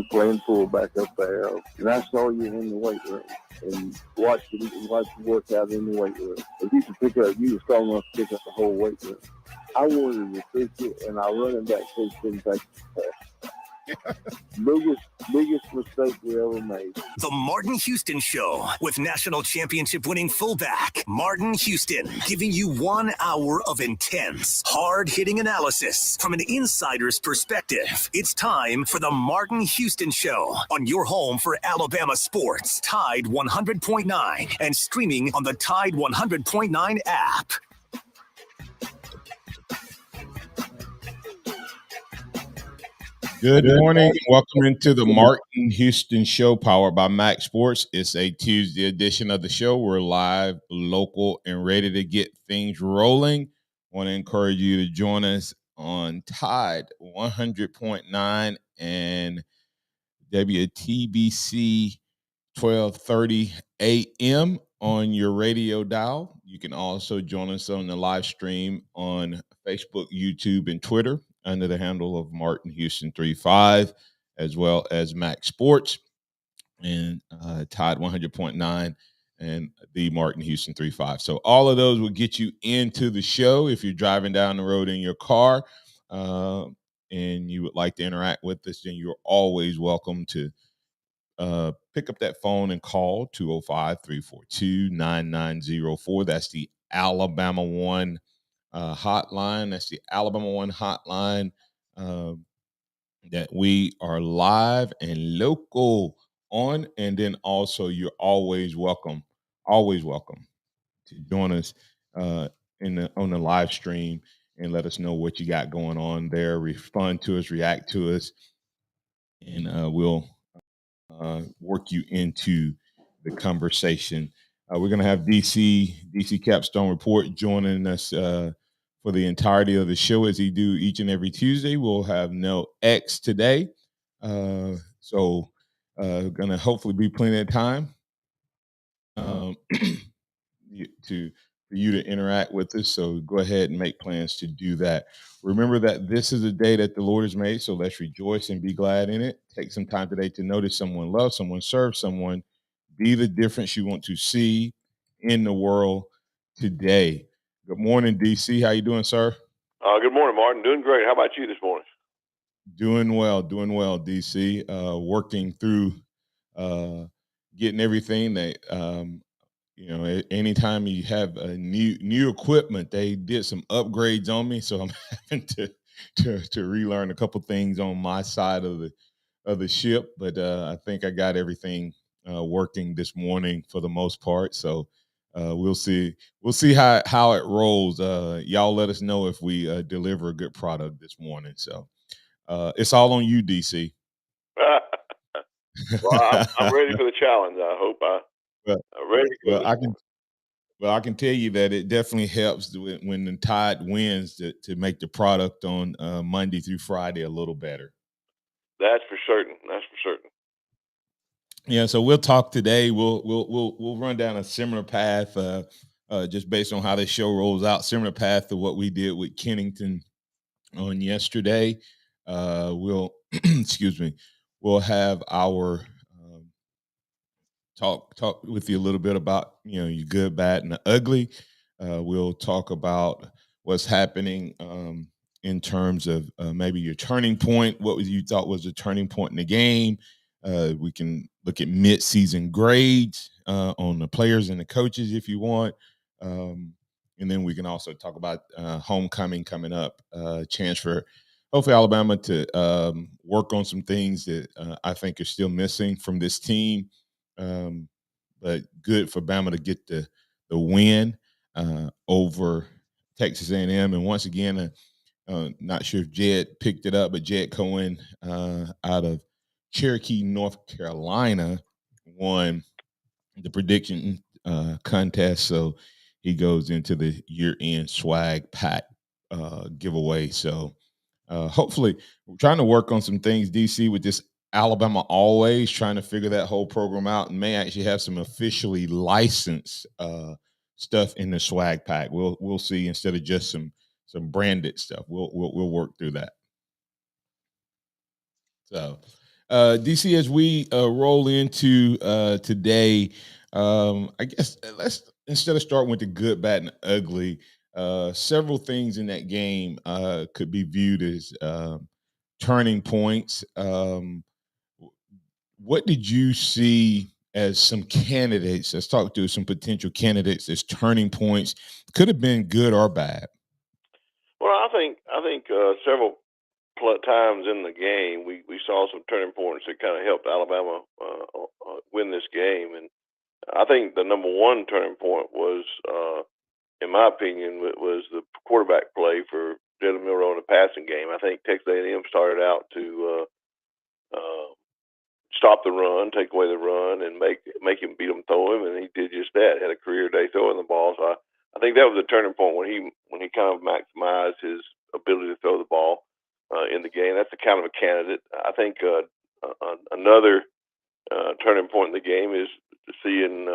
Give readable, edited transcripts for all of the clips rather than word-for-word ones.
playing fullback up there, and I saw you in the weight room and watched you work out in the weight room. If you were strong enough to pick up the whole weight room. I wanted to fix it, and our running back coach didn't take the biggest mistake we ever made. The Martin Houston Show with national championship winning fullback Martin Houston, giving you 1 hour of intense, hard-hitting analysis from an insider's perspective. It's time for the Martin Houston Show on your home for Alabama sports, Tide 100.9, and streaming on the Tide 100.9 app. Good morning. Welcome into the Martin Houston Show, powered by MaX Sports. It's a Tuesday edition of the show. We're live, local, and ready to get things rolling. I want to encourage you to join us on Tide 100.9 and WTBC 1230 a.m. on your radio dial. You can also join us on the live stream on Facebook, YouTube, and Twitter under the handle of Martin Houston 35, as well as MaX Sports and Tide 100.9 and the Martin Houston 35. So all of those will get you into the show. If you're driving down the road in your car and you would like to interact with us, then you're always welcome to pick up that phone and call 205-342-9904. That's the Alabama One hotline. That's the Alabama One hotline that we are live and local on. And then also you're always welcome to join us on the live stream and let us know what you got going on there. Respond to us, react to us, and we'll work you into the conversation. We're going to have DC Capstone Report joining us for the entirety of the show as he do each and every Tuesday. We'll have no X today. So going to hopefully be plenty of time for you to interact with us. So go ahead and make plans to do that. Remember that this is a day that the Lord has made, so let's rejoice and be glad in it. Take some time today to notice someone, love someone, serve someone, be the difference you want to see in the world today. Good morning, DC. How you doing, sir? Good morning, Martin. Doing great. How about you this morning? Doing well, DC. Working through getting everything that anytime you have a new equipment, they did some upgrades on me, so I'm having to relearn a couple things on my side of the ship. But I think I got everything working this morning for the most part. So we'll see how it rolls. Y'all let us know if we deliver a good product this morning. So it's all on you, DC. Well, I'm ready for the challenge. I hope I'm ready for I can tell you that it definitely helps when the Tide wins to make the product on Monday through Friday a little better. That's for certain. Yeah, so we'll talk today. We'll run down a similar path, just based on how this show rolls out. Similar path to what we did with Kennington on yesterday. We'll we'll have our talk with you a little bit about your good, bad, and the ugly. We'll talk about what's happening in terms of maybe your turning point. What you thought was a turning point in the game. We can look at mid-season grades on the players and the coaches if you want. And then we can also talk about homecoming coming up, chance for hopefully Alabama to work on some things that I think are still missing from this team. But good for Bama to get the win over Texas A&M. And once again, not sure if Jed picked it up, but Jed Cohen out of Cherokee, North Carolina, won the prediction contest. So he goes into the year-end swag pack giveaway. So hopefully we're trying to work on some things, DC, with this Alabama Always, trying to figure that whole program out, and may actually have some officially licensed stuff in the swag pack. We'll see, instead of just some branded stuff. We'll work through that. So DC, as we roll into today, I guess let's instead of starting with the good, bad, and ugly, several things in that game could be viewed as turning points. What did you see as some candidates? Let's talk to some potential candidates as turning points. Could have been good or bad. Well, I think several times in the game we saw some turning points that kind of helped Alabama win this game, and I think the number one turning point was, in my opinion, was the quarterback play for Jalen Milroe in the passing game. I think Texas A&M started out to stop the run, take away the run, and make him beat him, throw him, and he did just that. Had a career day throwing the ball. So I think that was a turning point when he kind of maximized his ability to throw the ball in the game. That's a kind of a candidate. I think another turning point in the game is seeing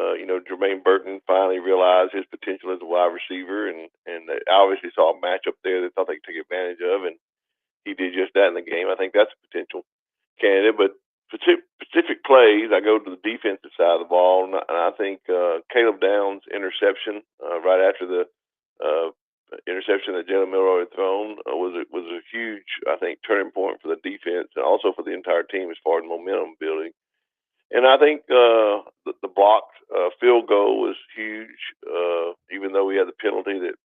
Jermaine Burton finally realize his potential as a wide receiver, and they obviously saw a matchup there that thought they could take advantage of, and he did just that in the game. I think that's a potential candidate, but specific plays, I go to the defensive side of the ball, and I think Caleb Downs' interception right after the interception that Jalen Milroe had thrown was a huge, I think, turning point for the defense and also for the entire team as far as momentum building. And I think the blocked field goal was huge, even though we had the penalty that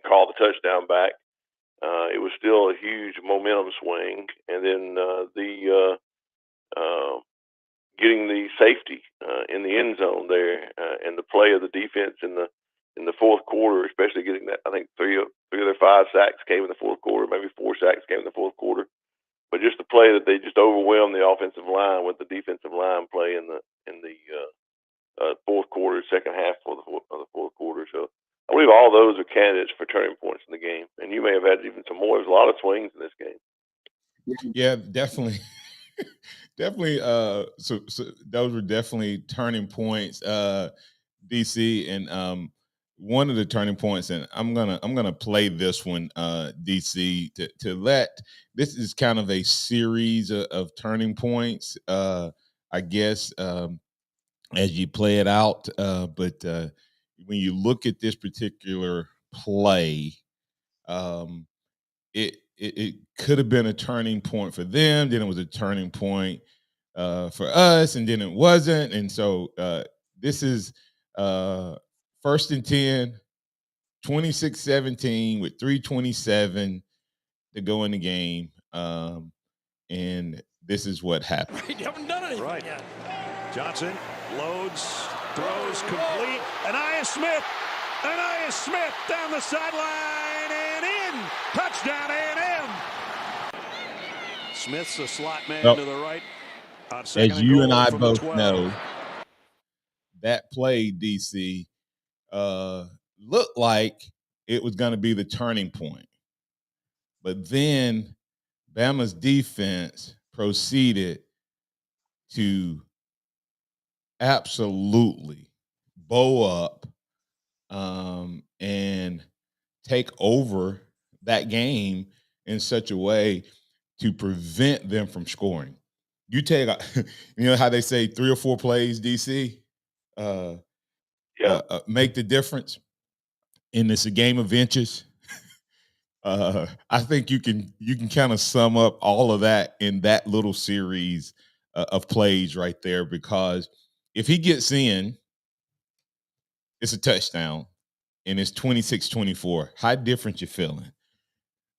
called the touchdown back. It was still a huge momentum swing, and then getting the safety in the end zone there, and the play of the defense in the fourth quarter, especially getting that. I think three of their 5 sacks came in the fourth quarter, maybe 4 sacks came in the fourth quarter. But just the play that they just overwhelmed the offensive line with the defensive line play in the fourth quarter, second half of the fourth quarter. So I believe all those are candidates for turning points in the game. And you may have had even some more. There's a lot of swings in this game. Yeah, definitely. Definitely. So those were definitely turning points, DC, and one of the turning points, and I'm gonna play this one, DC, to let this is kind of a series of turning points, I guess, as you play it out. But when you look at this particular play, it could have been a turning point for them. Then it was a turning point for us, and then it wasn't. And so this is first and 10, 26-17 with 3:27 to go in the game. And this is what happened. You haven't done anything yet. Johnson loads, throws complete. Anaya Smith down the sideline and in. Touchdown A&M. Smith's a slot man to the right. As you and I both know, that play, DC, looked like it was going to be the turning point. But then Bama's defense proceeded to absolutely bow up and take over that game in such a way to prevent them from scoring. You take, you know how they say 3 or 4 plays, DC, make the difference, and it's a game of inches. I think you can kind of sum up all of that in that little series of plays right there, because if he gets in, it's a touchdown, and it's 26-24. How different you feeling?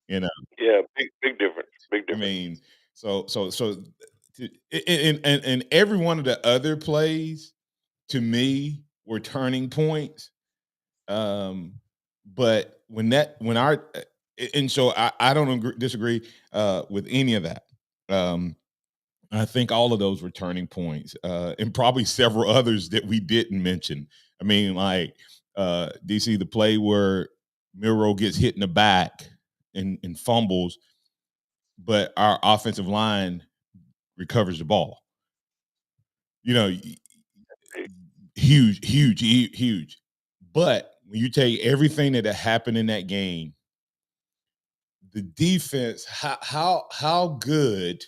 You know? Yeah, big difference. Big difference. I mean, so and every one of the other plays to me were turning points. But I don't disagree with any of that. I think all of those were turning points, and probably several others that we didn't mention. I mean, like DC, the play where Milroe gets hit in the back and fumbles, but our offensive line recovers the ball. You know, huge. But when you take everything that happened in that game, the defense, how good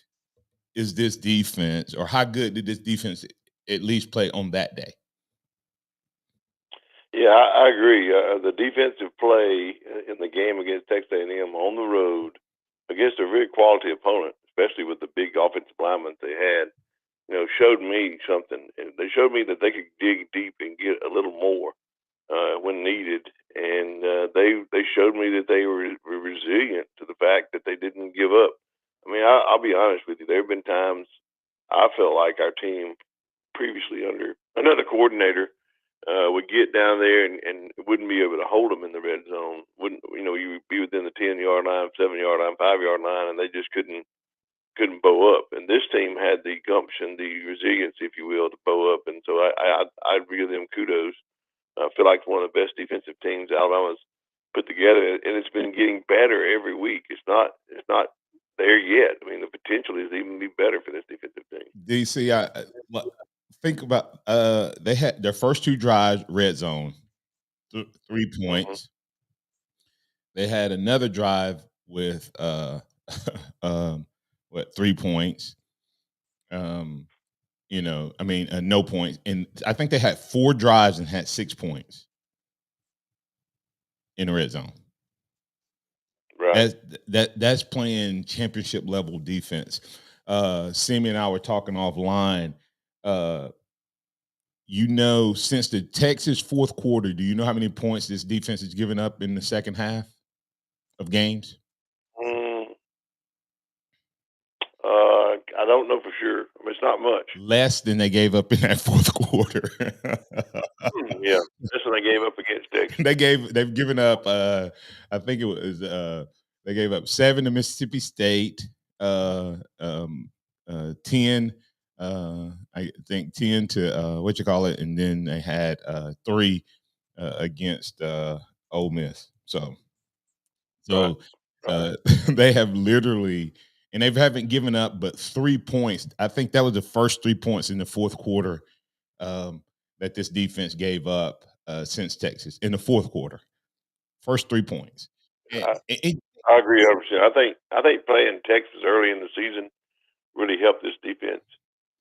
is this defense, or how good did this defense at least play on that day? Yeah, I agree. The defensive play in the game against Texas A&M on the road against a very quality opponent, especially with the big offensive linemen they had, showed me something. And they showed me that they could dig deep and get a little more when needed. And they showed me that they were resilient to the fact that they didn't give up. I mean, I'll be honest with you. There have been times I felt like our team previously under another coordinator would get down there and wouldn't be able to hold them in the red zone. Wouldn't you would be within the 10-yard line, 7-yard line, 5-yard line, and they just couldn't bow up. And this team had the gumption, the resilience, if you will, to bow up. And so I give them kudos. I feel like it's one of the best defensive teams Alabama's put together, and it's been getting better every week. It's not there yet. I mean, the potential is even be better for this defensive team. DC, think about they had their first 2 drives red zone, 3 points. Mm-hmm. They had another drive with 3 points. No points, and I think they had 4 drives and had 6 points in the red zone. Right. That's playing championship level defense. Simi and I were talking offline. Since the Texas fourth quarter, do you know how many points this defense has given up in the second half of games? I don't know for sure. I mean, it's not much. Less than they gave up in that fourth quarter. Yeah, that's when they gave up against Texas. They've given up. I think it was they gave up 7 to Mississippi State. 10. I think 10 to and then they had 3 against Ole Miss. So right. They have literally. And they haven't given up but 3 points. I think that was the first 3 points in the fourth quarter that this defense gave up since Texas in the fourth quarter. First 3 points. I agree 100%. I think playing Texas early in the season really helped this defense,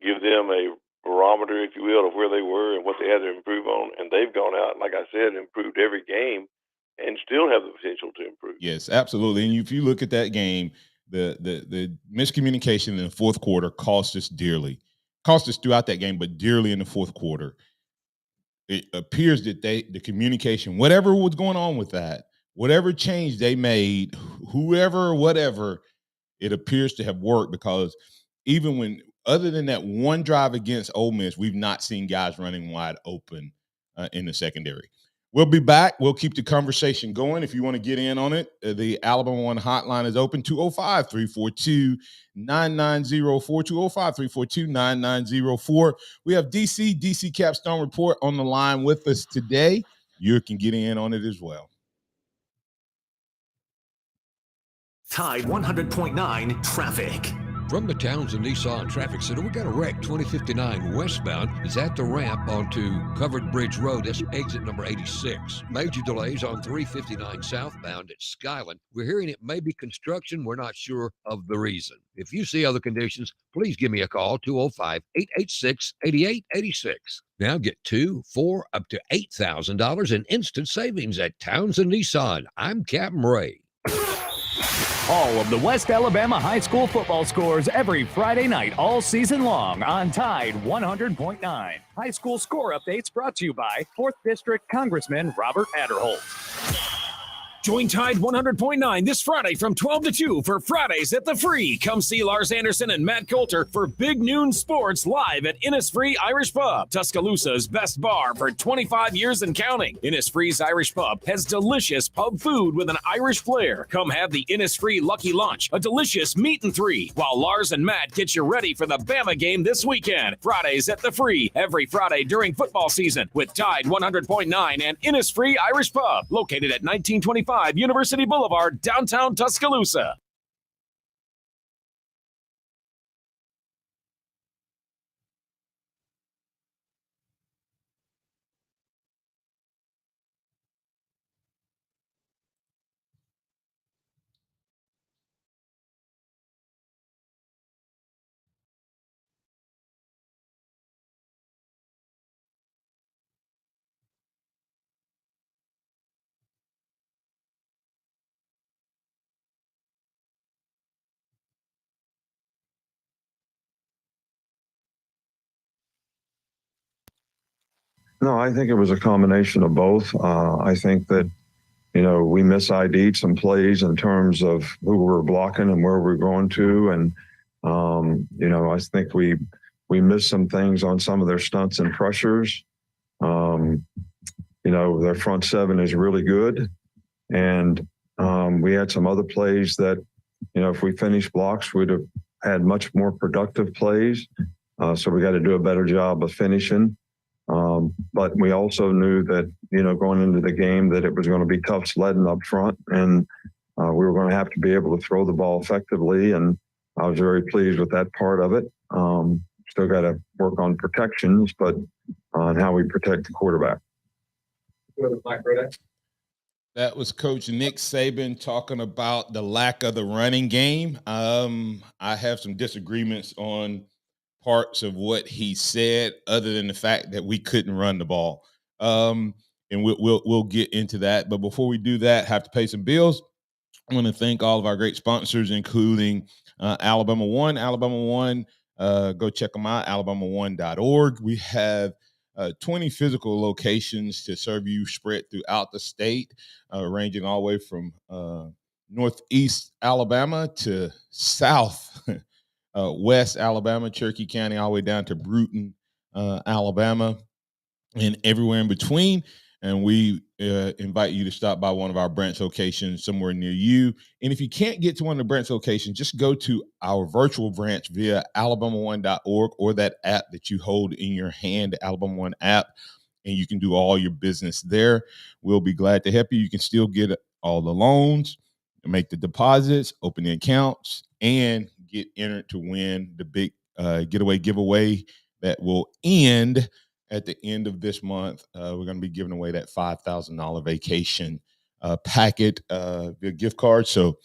give them a barometer, if you will, of where they were and what they had to improve on. And they've gone out, and like I said, improved every game and still have the potential to improve. Yes, absolutely. And if you look at that game, the miscommunication in the fourth quarter cost us dearly. Cost us throughout that game, but dearly in the fourth quarter. It appears that the communication, whatever was going on with that, whatever change they made, whatever, it appears to have worked, because even when, other than that one drive against Ole Miss, we've not seen guys running wide open in the secondary. We'll be back. We'll keep the conversation going. If you want to get in on it, the Alabama One hotline is open, 205-342-9904, 205-342-9904. We have DC Capstone Report on the line with us today. You can get in on it as well. Tide 100.9 traffic. From the Townsend Nissan Traffic Center, we got a wreck. 2059 westbound is at the ramp onto Covered Bridge Road. That's exit number 86. Major delays on 359 southbound at Skyland. We're hearing it may be construction. We're not sure of the reason. If you see other conditions, please give me a call, 205-886-8886. Now get $2,000, $4,000, up to $8,000 in instant savings at Townsend Nissan. I'm Captain Ray. All of the West Alabama high school football scores every Friday night all season long on Tide 100.9. High school score updates brought to you by 4th District Congressman Robert Adderholt. Join Tide 100.9 this Friday from 12 to 2 for Fridays at the Free. Come see Lars Anderson and Matt Coulter for Big Noon Sports live at Innisfree Irish Pub, Tuscaloosa's best bar for 25 years and counting. Innisfree's Irish Pub has delicious pub food with an Irish flair. Come have the Innisfree Lucky Lunch, a delicious meat and 3, while Lars and Matt get you ready for the Bama game this weekend. Fridays at the Free, every Friday during football season with Tide 100.9 and Innisfree Irish Pub, located at 1925 University Boulevard, downtown Tuscaloosa. No, I think it was a combination of both. I think that, we mis-ID'd some plays in terms of who we were blocking and where we're going to. And, I think we missed some things on some of their stunts and pressures. Their front seven is really good. And we had some other plays that, if we finished blocks, we'd have had much more productive plays. So we got to do a better job of finishing. But we also knew that, going into the game, that it was going to be tough sledding up front, and we were going to have to be able to throw the ball effectively. And I was very pleased with that part of it. Still got to work on protections, but on how we protect the quarterback. That was Coach Nick Saban talking about the lack of the running game. I have some disagreements on parts of what he said, other than the fact that we couldn't run the ball. And we'll get into that. But before we do that, have to pay some bills. I want to thank all of our great sponsors, including Alabama One. Alabama One, go check them out, alabama1.org. We have 20 physical locations to serve you spread throughout the state, ranging all the way from northeast Alabama to south west Alabama, Cherokee County, all the way down to Bruton, Alabama, and everywhere in between. And we invite you to stop by one of our branch locations somewhere near you. And if you can't get to one of the branch locations, just go to our virtual branch via alabama1.org or that app that you hold in your hand, the Alabama One app, and you can do all your business there. We'll be glad to help you. You can still get all the loans, make the deposits, open the accounts, and get entered to win the big getaway giveaway that will end at the end of this month. We're going to be giving away that $5,000 vacation packet via gift card. So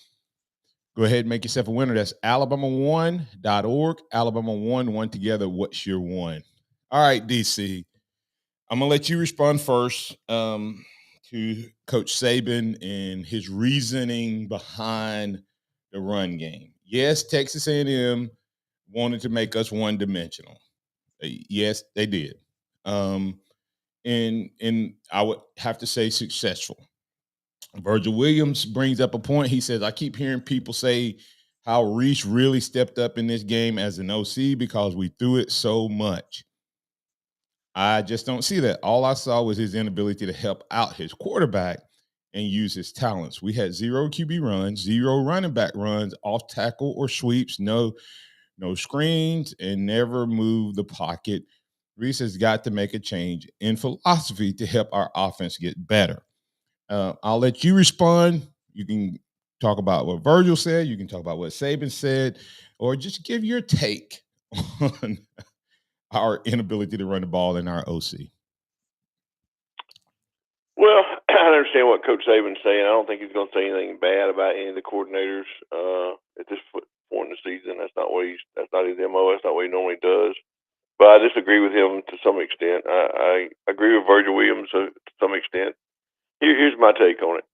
go ahead and make yourself a winner. That's alabama1.org. Alabama one together. What's your one? All right, DC. I'm going to let you respond first to Coach Saban and his reasoning behind the run game. Yes, Texas A&M wanted to make us one-dimensional. Yes, they did. And I would have to say successful. Virgil Williams brings up a point. He says, I keep hearing people say how Reese really stepped up in this game as an OC because we threw it so much. I just don't see that. All I saw was his inability to help out his quarterback and use his talents. We had 0 QB runs, 0 running back runs, off tackle or sweeps, no screens, and never move the pocket. Reese has got to make a change in philosophy to help our offense get better. I'll let you respond. You can talk about what Virgil said. You can talk about what Saban said, or just give your take on our inability to run the ball in our OC. Well, I understand what Coach Saban's saying. I don't think he's going to say anything bad about any of the coordinators at this point in the season. That's not his MO. That's not what he normally does. But I disagree with him to some extent. I agree with Virgil Williams to some extent. Here's my take on it.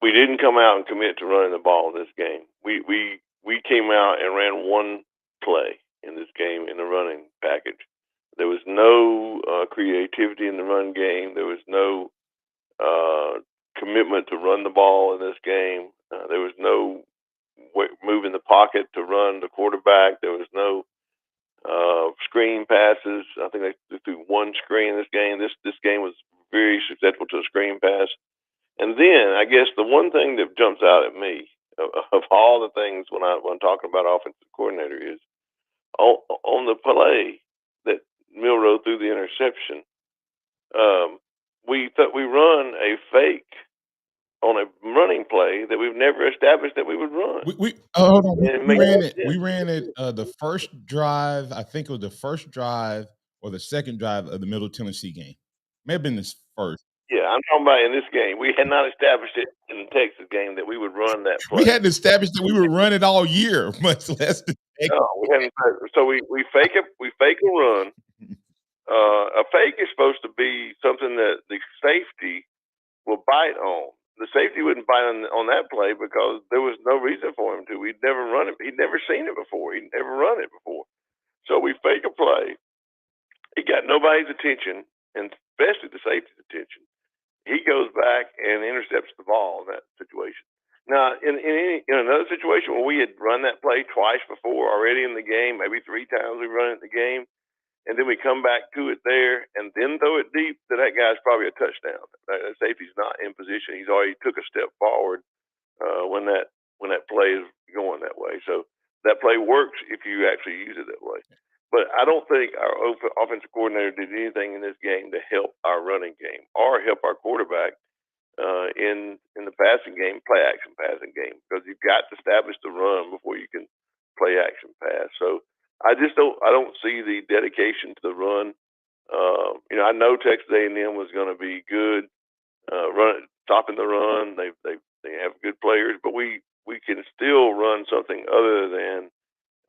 We didn't come out and commit to running the ball in this game. We came out and ran one play in this game in the running package. There was no creativity in the run game. There was no commitment to run the ball in this game. There was no moving the pocket to run the quarterback. There was no screen passes. I think they threw one screen in this game. This game was very successful to a screen pass. And then I guess the one thing that jumps out at me of all the things when I'm talking about offensive coordinator is on the play that Milroe threw the interception. We run a fake on a running play that we've never established that we would run. We ran it the first drive. I think it was the first drive or the second drive of the Middle Tennessee game. May have been this first. Yeah, I'm talking about in this game. We had not established it in the Texas game that we would run that play. We hadn't established that we would run it all year, much less the No, we hadn't. So we fake it. We fake a run. A fake is supposed to be something that the safety will bite on. The safety wouldn't bite on that play because there was no reason for him to. We'd never run it. He'd never seen it before. He'd never run it before. So we fake a play, he got nobody's attention, and especially the safety's attention. He goes back and intercepts the ball in that situation. Now, in another situation where we had run that play twice before already in the game, maybe 3 times we've run it in the game, and then we come back to it there and then throw it deep, then that guy's probably a touchdown. That safety's not in position. He's already took a step forward when that play is going that way. So that play works if you actually use it that way. But I don't think our offensive coordinator did anything in this game to help our running game or help our quarterback in the passing game, play action passing game, because you've got to establish the run before you can play action pass. So I don't see the dedication to the run. I know Texas A&M was going to be good, stopping the run. They have good players, but we can still run something other than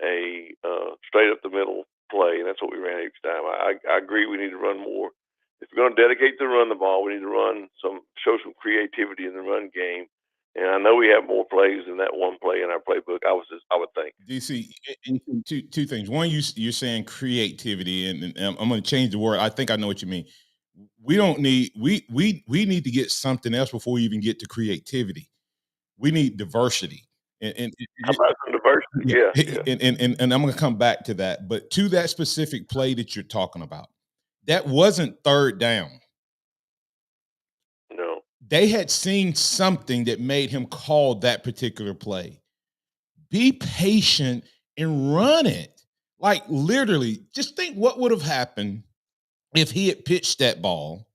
a straight up the middle play, and that's what we ran each time. I agree we need to run more. If we're going to dedicate to run the ball, we need to show some creativity in the run game. And I know we have more plays than that one play in our playbook. I would think. DC, two things. One, you're saying creativity, and I'm going to change the word. I think I know what you mean. We don't need we need to get something else before we even get to creativity. We need diversity. And how about some diversity? Yeah. And I'm going to come back to that. But to that specific play that you're talking about, that wasn't third down. No. They had seen something that made him call that particular play. Be patient and run it. Like literally, just think what would have happened if he had pitched that ball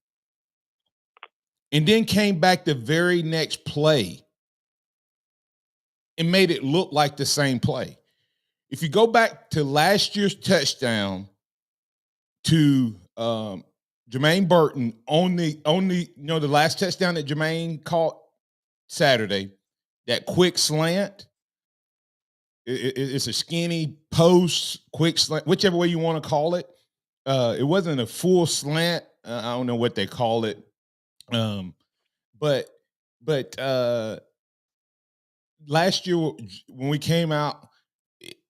and then came back the very next play and made it look like the same play. If you go back to last year's touchdown to Jermaine Burton on the last touchdown that Jermaine caught Saturday, that quick slant, it's a skinny post, quick slant, whichever way you want to call it. It wasn't a full slant. I don't know what they call it. But last year when we came out,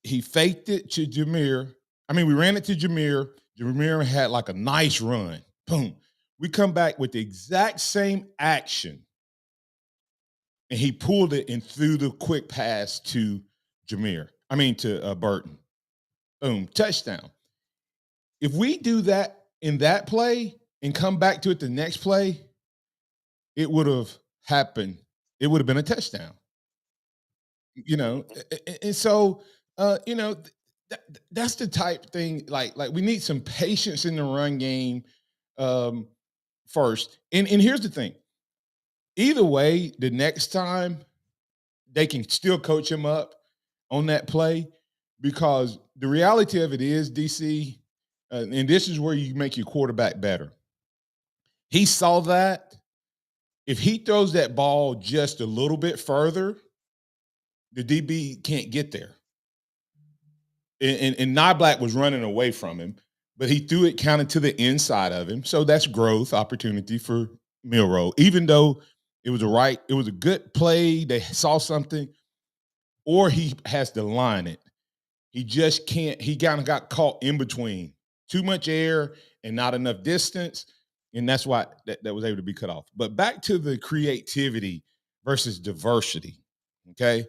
he faked it to Jameer. I mean, we ran it to Jameer. Jameer had like a nice run. Boom. We come back with the exact same action. And he pulled it and threw the quick pass to Burton. Boom, touchdown. If we do that in that play and come back to it the next play, it would have happened. It would have been a touchdown. And so, that's the type thing. Like we need some patience in the run game first. And here's the thing. Either way, the next time they can still coach him up on that play, because the reality of it is, DC, and this is where you make your quarterback better. He saw that. If he throws that ball just a little bit further, the DB can't get there. And Nyblack was running away from him, but he threw it kind of to the inside of him. So that's growth opportunity for Milroe. Even though it was a good play, they saw something, or he has to line it. He just can't. He kind of got caught in between. Too much air and not enough distance, and that's why that was able to be cut off. But back to the creativity versus diversity, okay?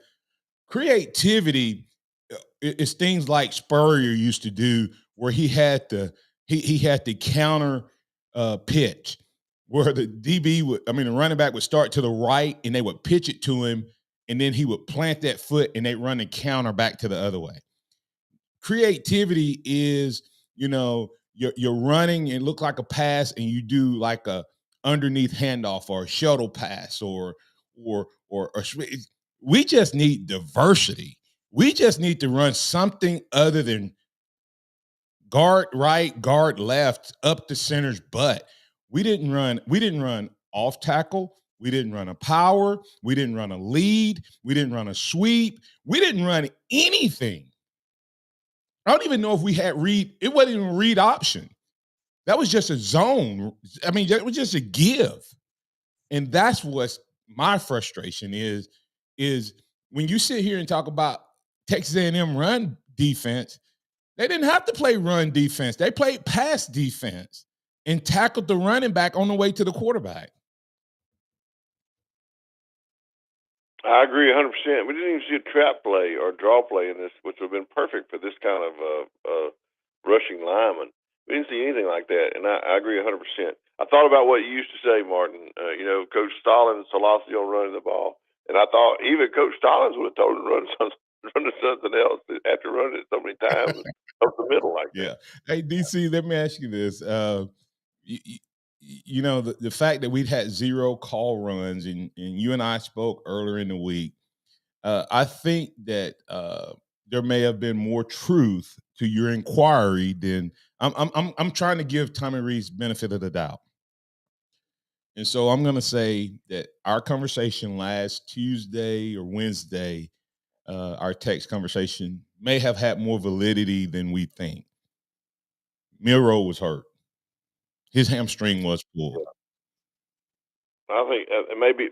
Creativity is things like Spurrier used to do, where he had the counter pitch, where the running back would start to the right and they would pitch it to him, and then he would plant that foot and they run a counter back to the other way. Creativity is, you're running and look like a pass, and you do like a underneath handoff or a shuttle pass or we just need diversity. We just need to run something other than guard right, guard left, up the center's butt. We didn't run off tackle. We didn't run a power. We didn't run a lead. We didn't run a sweep. We didn't run anything. I don't even know if we had read. It wasn't even read option. That was just a zone. I mean, that was just a give. And that's what's my frustration is when you sit here and talk about Texas A&M run defense, They didn't have to play run defense. They played pass defense and tackled the running back on the way to the quarterback. I agree 100%. We didn't even see a trap play or draw play in this, which would have been perfect for this kind of rushing lineman. We didn't see anything like that, and I agree 100%. I thought about what you used to say, Martin. Coach Stallings' philosophy on running the ball, and I thought even Coach Stallings would have told him to run to something else after running it so many times up the middle like that. Hey, DC, let me ask you this. The fact that we'd had 0 call runs, and you and I spoke earlier in the week, I think that there may have been more truth to your inquiry than I'm trying to give Tommy Rees benefit of the doubt. And so I'm going to say that our conversation last Tuesday or Wednesday, our text conversation, may have had more validity than we think. Miro was hurt. His hamstring was pulled. I think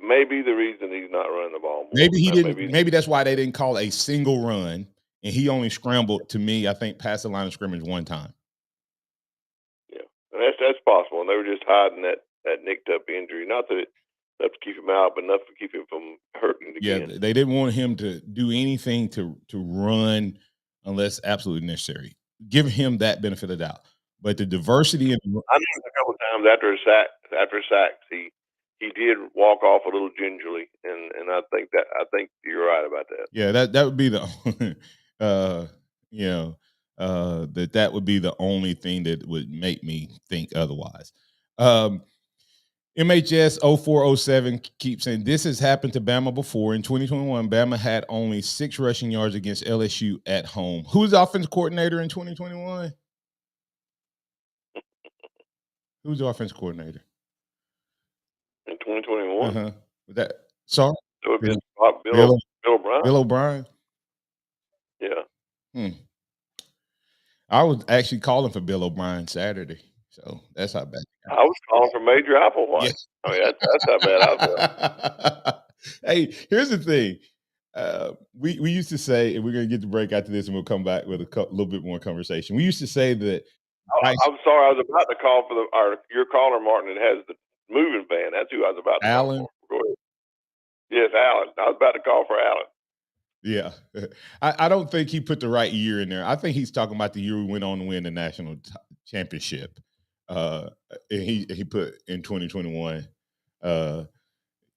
maybe the reason he's not running the ball more. Maybe he didn't. Maybe that's why they didn't call a single run, and he only scrambled, to me, I think, past the line of scrimmage one time. Yeah, and that's possible. And they were just hiding that nicked up injury. Not that enough to keep him out, but enough to keep him from hurting again. Yeah, they didn't want him to do anything to run unless absolutely necessary. Give him that benefit of the doubt. But the diversity in I know a couple of times after a sack, he did walk off a little gingerly, and I think you're right about that. Yeah, that would be the that would be the only thing that would make me think otherwise. MHS 0407 keeps saying this has happened to Bama before. In 2021, Bama had only 6 rushing yards against LSU at home. Who's the offensive coordinator in 2021? Who's the offensive coordinator? In 2021? Uh-huh. Was that sorry? It would have been Bill O'Brien. Bill O'Brien? Yeah. I was actually calling for Bill O'Brien Saturday, so that's how bad. I was calling for Major Applewhite. Yeah. I mean, that's how bad I felt. Hey, here's the thing. We used to say, and we're going to get the break after this, and we'll come back with a little bit more conversation. We used to say that. I'm sorry, I was about to call for your caller, Martin, that has the moving van. That's who I was about to Alan? call for. Go ahead. Yes, Alan. I was about to call for Alan. Yeah. I don't think he put the right year in there. I think he's talking about the year we went on to win the national championship. And he put in 2021. I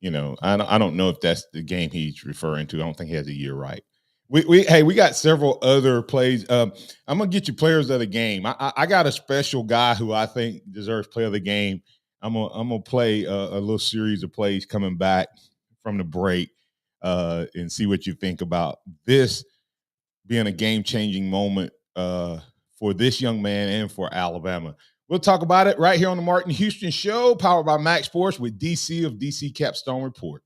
don't know if that's the game he's referring to. I don't think he has a year right. We got several other plays. I'm gonna get you players of the game. I got a special guy who I think deserves player of the game. I'm gonna play a little series of plays coming back from the break and see what you think about this being a game-changing moment for this young man and for Alabama. We'll talk about it right here on the Martin Houston Show, powered by MaX Sports with DC of DC Capstone Report.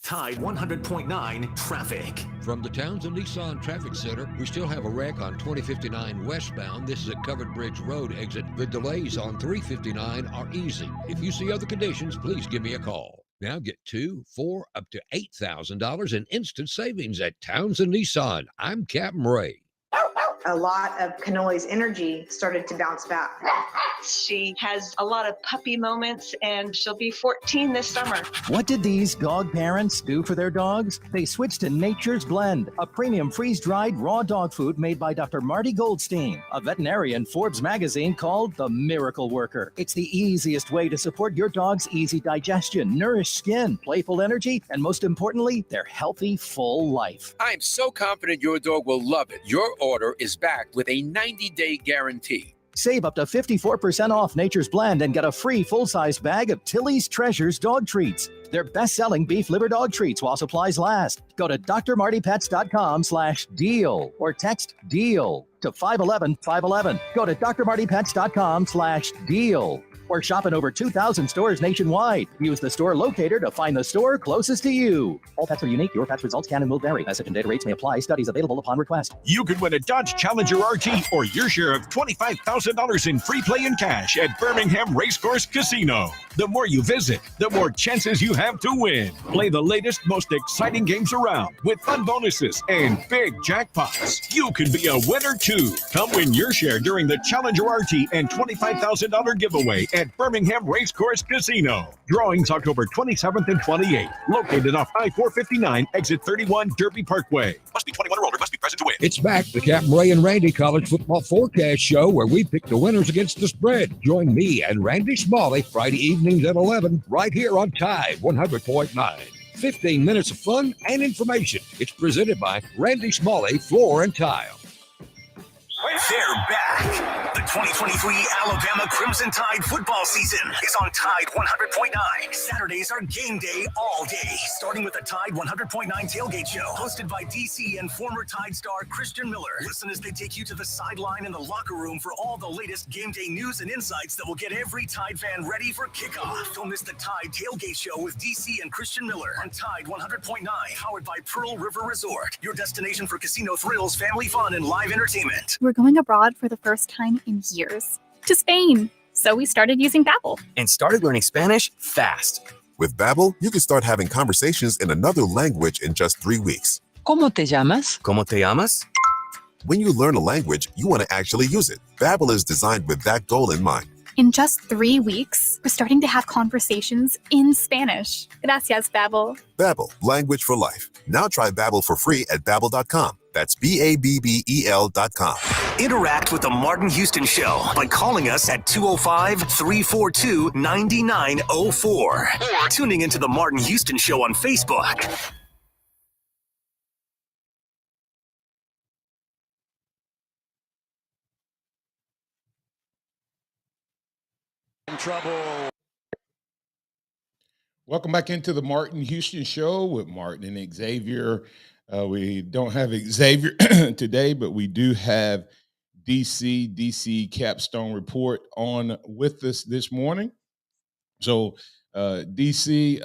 Tide 100.9 traffic. From the Townsend Nissan Traffic Center, we still have a wreck on 2059 westbound. This is at Covered Bridge Road exit. The delays on 359 are easy. If you see other conditions, please give me a call. Now get $2,000, $4,000, up to $8,000 in instant savings at Townsend Nissan. I'm Captain Ray. A lot of Canoli's energy started to bounce back. She has a lot of puppy moments, and she'll be 14 this summer. What did these dog parents do for their dogs? They switched to Nature's Blend, a premium freeze-dried raw dog food made by Dr. Marty Goldstein, a veterinarian Forbes magazine called the Miracle Worker. It's the easiest way to support your dog's easy digestion, nourished skin, playful energy, and most importantly, their healthy, full life. I'm so confident your dog will love it. Your order is backed with a 90-day guarantee. Save up to 54% off Nature's Blend and get a free full-size bag of Tilly's Treasures dog treats. They're best-selling beef liver dog treats while supplies last. Go to drmartypets.com/deal or text DEAL to 511-511. Go to drmartypets.com/deal. or shop in over 2,000 stores nationwide. Use the store locator to find the store closest to you. All pets are unique. Your pet's results can and will vary. Message and data rates may apply. Studies available upon request. You could win a Dodge Challenger RT or your share of $25,000 in free play and cash at Birmingham Racecourse Casino. The more you visit, the more chances you have to win. Play the latest, most exciting games around with fun bonuses and big jackpots. You could be a winner too. Come win your share during the Challenger RT and $25,000 giveaway at Birmingham Racecourse Casino. Drawings October 27th and 28th. Located off I-459, exit 31, Derby Parkway. Must be 21 or older. Must be present to win. It's back, the Captain Ray and Randy College Football Forecast Show, where we pick the winners against the spread. Join me and Randy Smalley Friday evenings at 11, right here on Tide 100.9. 15 minutes of fun and information. It's presented by Randy Smalley Floor and Tile. They're back. The 2023 Alabama Crimson Tide football season is on Tide 100.9. Saturdays are game day all day, starting with the Tide 100.9 tailgate show, hosted by DC and former Tide star Christian Miller. Listen as they take you to the sideline and the locker room for all the latest game day news and insights that will get every Tide fan ready for kickoff. Don't miss the Tide tailgate show with DC and Christian Miller on Tide 100.9, powered by Pearl River Resort, your destination for casino thrills, family fun, and live entertainment. We're going abroad for the first time in years, to Spain. So we started using Babbel. And started learning Spanish fast. With Babbel, you can start having conversations in another language in just 3 weeks. ¿Cómo te llamas? ¿Cómo te llamas? When you learn a language, you want to actually use it. Babbel is designed with that goal in mind. In just 3 weeks, we're starting to have conversations in Spanish. Gracias, Babbel. Babbel, language for life. Now try Babbel for free at Babbel.com. That's Babbel.com. Interact with the Martin Houston Show by calling us at 205-342-9904 or tuning into the Martin Houston Show on Facebook. In trouble. Welcome back into the Martin Houston Show with Martin and Xavier. We don't have Xavier today, but we do have DC Capstone Report on with us this morning. So, DC,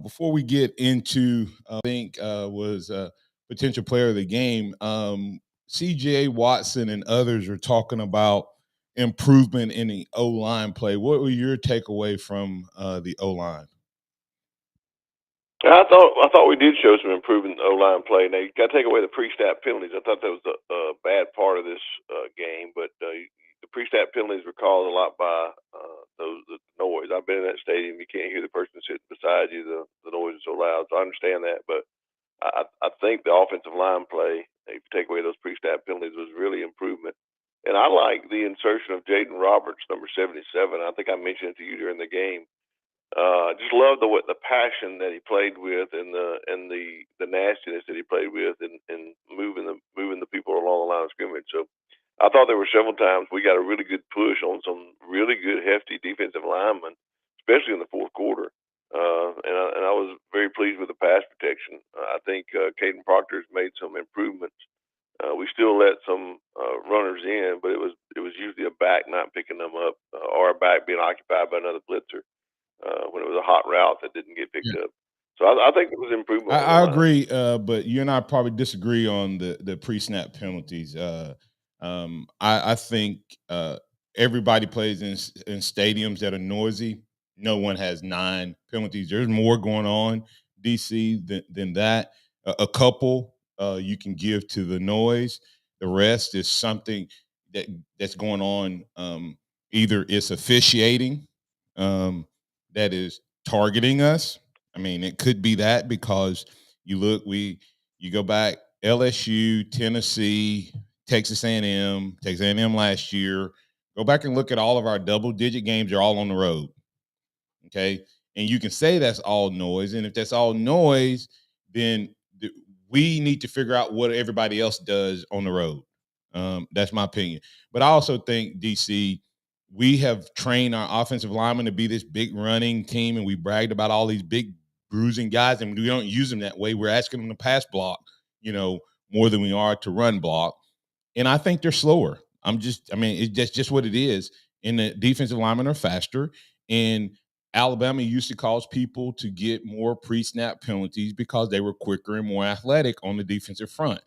before we get into, I think was a potential player of the game, CJ Watson and others are talking about improvement in the O-line play. What were your takeaway from the O-line? I thought we did show some improvement in the O-line play. Now, you got to take away the pre-snap penalties. I thought that was a bad part of this game, but the pre-snap penalties were caused a lot by the noise. I've been in that stadium. You can't hear the person sitting beside you. The noise is so loud. So I understand that, but I think the offensive line play, if you take away those pre-snap penalties, was really improvement. And I like the insertion of Jaden Roberts, number 77. I think I mentioned it to you during the game. Just love the passion that he played with and the nastiness that he played with and moving the people along the line of scrimmage. So I thought there were several times we got a really good push on some really good hefty defensive linemen, especially in the fourth quarter. And I was very pleased with the pass protection. I think Caden Proctor's made some improvements. We still let some runners in, but it was usually a back not picking them up or a back being occupied by another blitzer when it was a hot route that didn't get picked up. So I think it was improvement. I agree, but you and I probably disagree on the pre-snap penalties. I think everybody plays in stadiums that are noisy. No one has 9 penalties. There's more going on, DC, than that. A couple you can give to the noise. The rest is something that's going on. Either it's officiating that is targeting us. I mean, it could be that because you go back LSU, Tennessee, Texas A&M last year. Go back and look at all of our double-digit games. They're all on the road. Okay, and you can say that's all noise, and if that's all noise, then we need to figure out what everybody else does on the road. That's my opinion. But I also think, DC, we have trained our offensive linemen to be this big running team, and we bragged about all these big bruising guys, and we don't use them that way. We're asking them to pass block, more than we are to run block. And I think they're slower. It's just what it is. and the defensive linemen are faster. And Alabama used to cause people to get more pre-snap penalties because they were quicker and more athletic on the defensive front.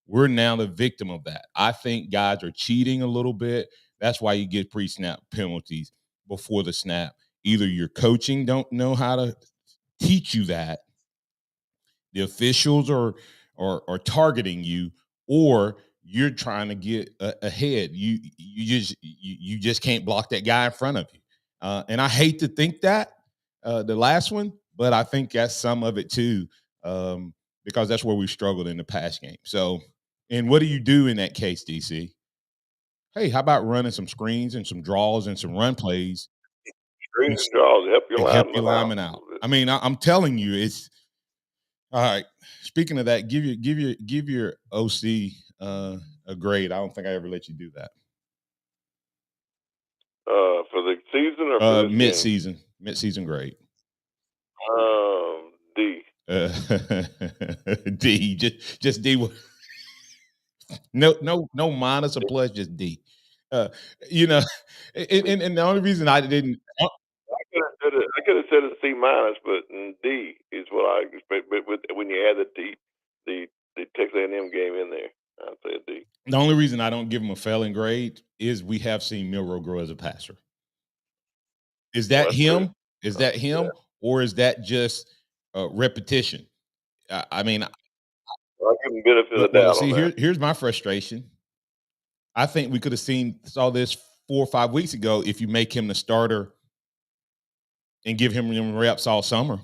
We're now the victim of that. I think guys are cheating a little bit. That's why you get pre-snap penalties before the snap. Either your coaching don't know how to teach you that, the officials are targeting you, or you're trying to get ahead. You just can't block that guy in front of you. And I hate to think that the last one, but I think that's some of it too, because that's where we struggled in the pass game. So, and what do you do in that case, DC? Hey, how about running some screens and some draws and some run plays? Screens and draws help your lineman out. I mean, I'm telling you, it's all right. Speaking of that, give your OC a grade. I don't think I ever let you do that. For the season or for this mid-season grade. D. D. Just D. No minus or plus, just D. You know, and the only reason I didn't. I could have said a C minus, but D is what I expect. But when you add the Texas A&M game in there, I'd say a D. The only reason I don't give him a failing grade is we have seen Milroe grow as a passer. Is that him? True. Is that him, yeah. Or is that just repetition? I mean, I'll give him benefit of the doubt. See, here's my frustration. I think we could have saw this 4 or 5 weeks ago if you make him the starter and give him reps all summer,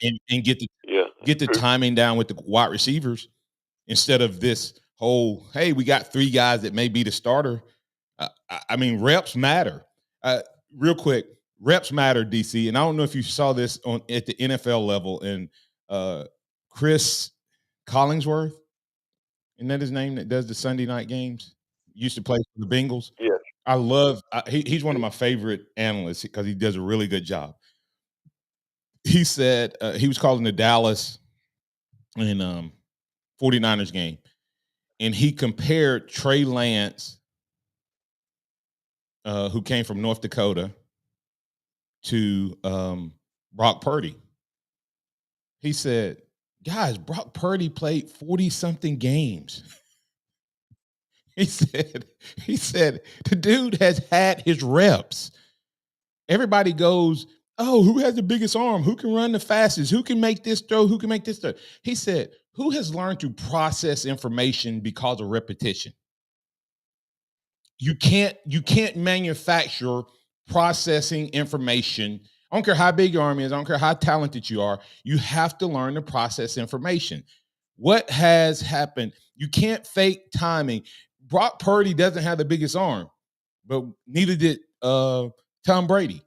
and get the timing down with the wide receivers instead of this whole, hey, we got 3 guys that may be the starter. I mean, reps matter. Real quick, reps matter, DC. And I don't know if you saw this at the NFL level. And Chris Collingsworth, isn't that his name, that does the Sunday night games? Used to play for the Bengals. Yeah. I love he's one of my favorite analysts because he does a really good job. He said he was calling the Dallas and 49ers game, and he compared Trey Lance, who came from North Dakota, to Brock Purdy. He said, guys, Brock Purdy played 40-something games. He said, the dude has had his reps. Everybody goes, oh, who has the biggest arm? Who can run the fastest? Who can make this throw? Who can make this throw? He said, who has learned to process information because of repetition? You can't manufacture processing information. I don't care how big your arm is. I don't care how talented you are. You have to learn to process information. What has happened? You can't fake timing. Brock Purdy doesn't have the biggest arm, but neither did Tom Brady.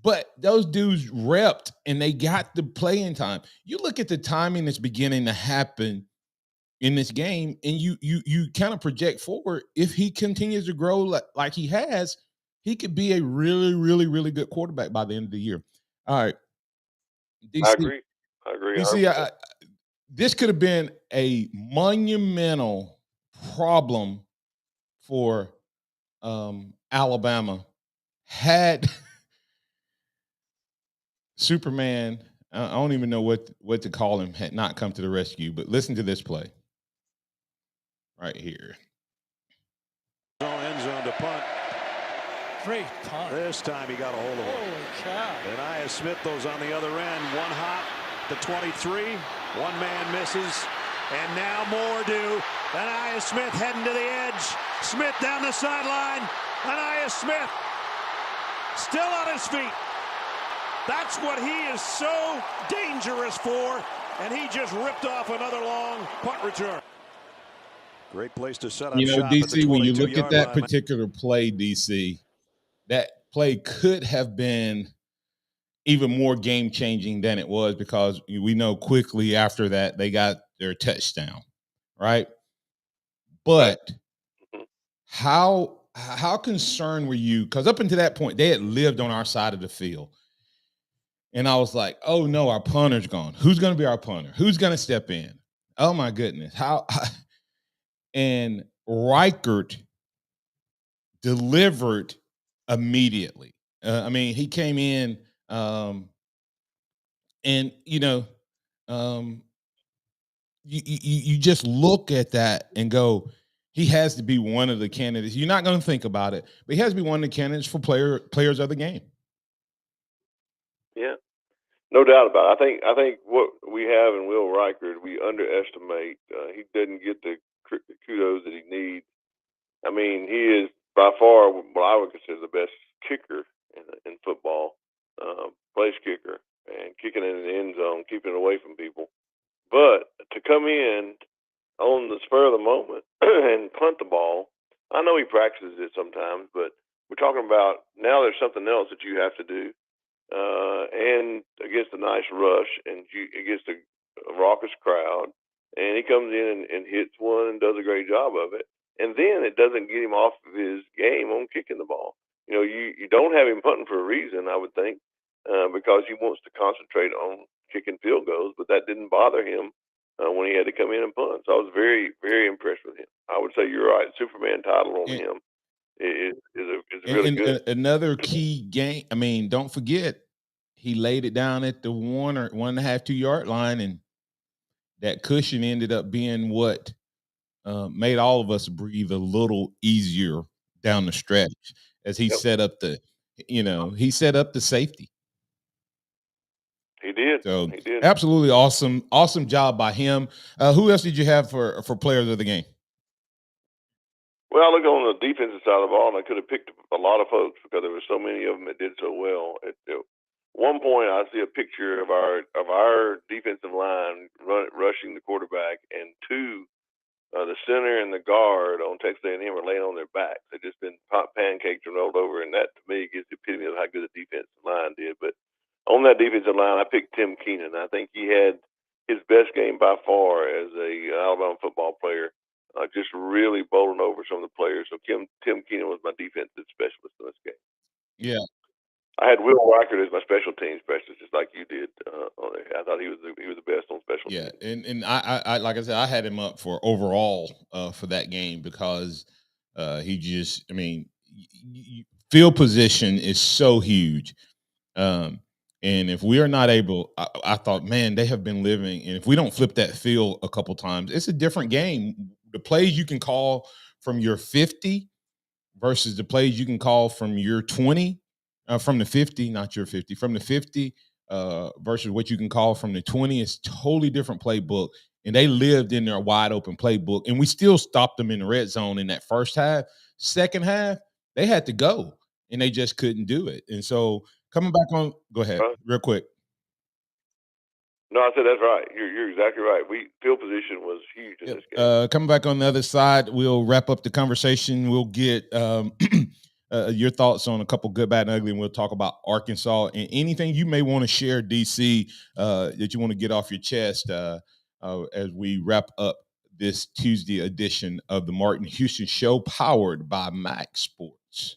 But those dudes repped and they got the playing time. You look at the timing that's beginning to happen in this game, and you kind of project forward. If he continues to grow like he has, he could be a really, really, really good quarterback by the end of the year. All right. DC, I agree. DC, this could have been a monumental problem for Alabama had Superman, I don't even know what to call him, had not come to the rescue. But listen to this play right here. End zone to punt. Great punt. This time he got a hold of it. Holy cow. And Aya Smith goes on the other end. One hop, the 23. One man misses. And now more do. And Aya Smith heading to the edge. Smith down the sideline. And Aya Smith still on his feet. That's what he is so dangerous for. And he just ripped off another long punt return. Great place to set up shop. DC, when you look at that particular play, DC, that play could have been even more game-changing than it was, because we know quickly after that they got their touchdown, right? But how concerned were you? Because up until that point, they had lived on our side of the field. And I was like, oh, no, our punter's gone. Who's going to be our punter? Who's going to step in? Oh, my goodness. And Reichert delivered immediately. I mean, he came in, and you just look at that and go, he has to be one of the candidates. You're not going to think about it, but he has to be one of the candidates for players of the game. Yeah, no doubt about it. I think what we have in Will Reichard, we underestimate. He doesn't get the kudos that he needs. I mean, he is by far what I would consider the best kicker in football, place kicker, and kicking it in the end zone, keeping it away from people. But to come in on the spur of the moment and punt the ball, I know he practices it sometimes, but we're talking about now there's something else that you have to do. And against a nice rush and against a raucous crowd, and he comes in and hits one and does a great job of it. And then it doesn't get him off of his game on kicking the ball. You don't have him punting for a reason, I would think, because he wants to concentrate on kicking field goals, but that didn't bother him when he had to come in and punt. So I was very, very impressed with him. I would say you're right. Superman title on him is really good. Another key game. I mean, don't forget, he laid it down at the 1.5, 2 yard line, and that cushion ended up being what made all of us breathe a little easier down the stretch as he set up the safety. He did. So he did. Absolutely awesome job by him. Who else did you have for players of the game? Well, I look on the defensive side of the ball, and I could have picked a lot of folks because there were so many of them that did so well. At one point, I see a picture of our defensive line rushing the quarterback, and the center and the guard on Texas A&M are laying on their backs. They've just been pancaked and rolled over, and that, to me, gives the epitome of how good the defensive line did. But on that defensive line, I picked Tim Keenan. I think he had his best game by far as a Alabama football player, just really bowling over some of the players. So Tim Keenan was my defensive specialist in this game. Yeah. I had Will Reichard as my special team specialist, just like you did. I thought he was the best on special teams. Yeah, and I like I said, I had him up for overall for that game because he just, I mean, field position is so huge. And if we are not able, I thought, man, they have been living. And if we don't flip that field a couple times, it's a different game. The plays you can call from your 50 versus the plays you can call from your 20, from the 50, not your 50, from the 50 versus what you can call from the 20 is totally different playbook. And they lived in their wide open playbook. And we still stopped them in the red zone in that first half. Second half, they had to go, and they just couldn't do it. And so coming back on, go ahead, real quick. No, I said that's right. You're exactly right. Field position was huge in this game. Coming back on the other side, we'll wrap up the conversation. We'll get your thoughts on a couple good, bad, and ugly, and we'll talk about Arkansas and anything you may want to share, DC, that you want to get off your chest as we wrap up this Tuesday edition of the Martin Houston Show, powered by MaX Sports.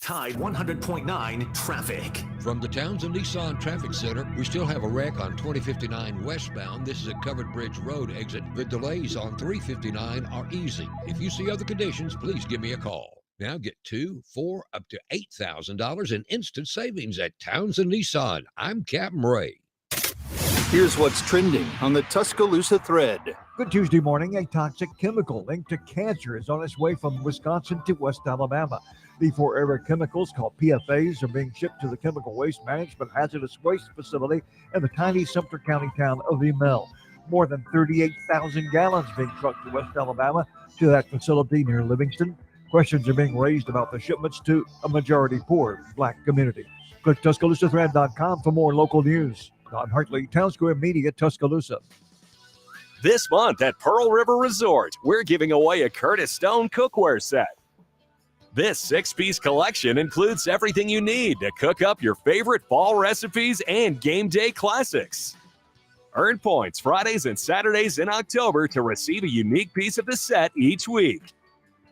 Tide 100.9 traffic. From the Townsend Nissan Traffic Center, we still have a wreck on 2059 westbound. This is a Covered Bridge Road exit. The delays on 359 are easy. If you see other conditions, please give me a call. Now get $2,000, $4,000, up to $8,000 in instant savings at Townsend Nissan. I'm Captain Ray. Here's what's trending on the Tuscaloosa thread. Good Tuesday morning. A toxic chemical linked to cancer is on its way from Wisconsin to West Alabama. The forever chemicals, called PFAs, are being shipped to the Chemical Waste Management Hazardous Waste Facility in the tiny Sumter County town of Emil. More than 38,000 gallons being trucked to West Alabama to that facility near Livingston. Questions are being raised about the shipments to a majority poor Black community. Click TuscaloosaThread.com for more local news. Don Hartley, Town Square Media, Tuscaloosa. This month at Pearl River Resort, we're giving away a Curtis Stone cookware set. This 6-piece collection includes everything you need to cook up your favorite fall recipes and game day classics. Earn points Fridays and Saturdays in October to receive a unique piece of the set each week.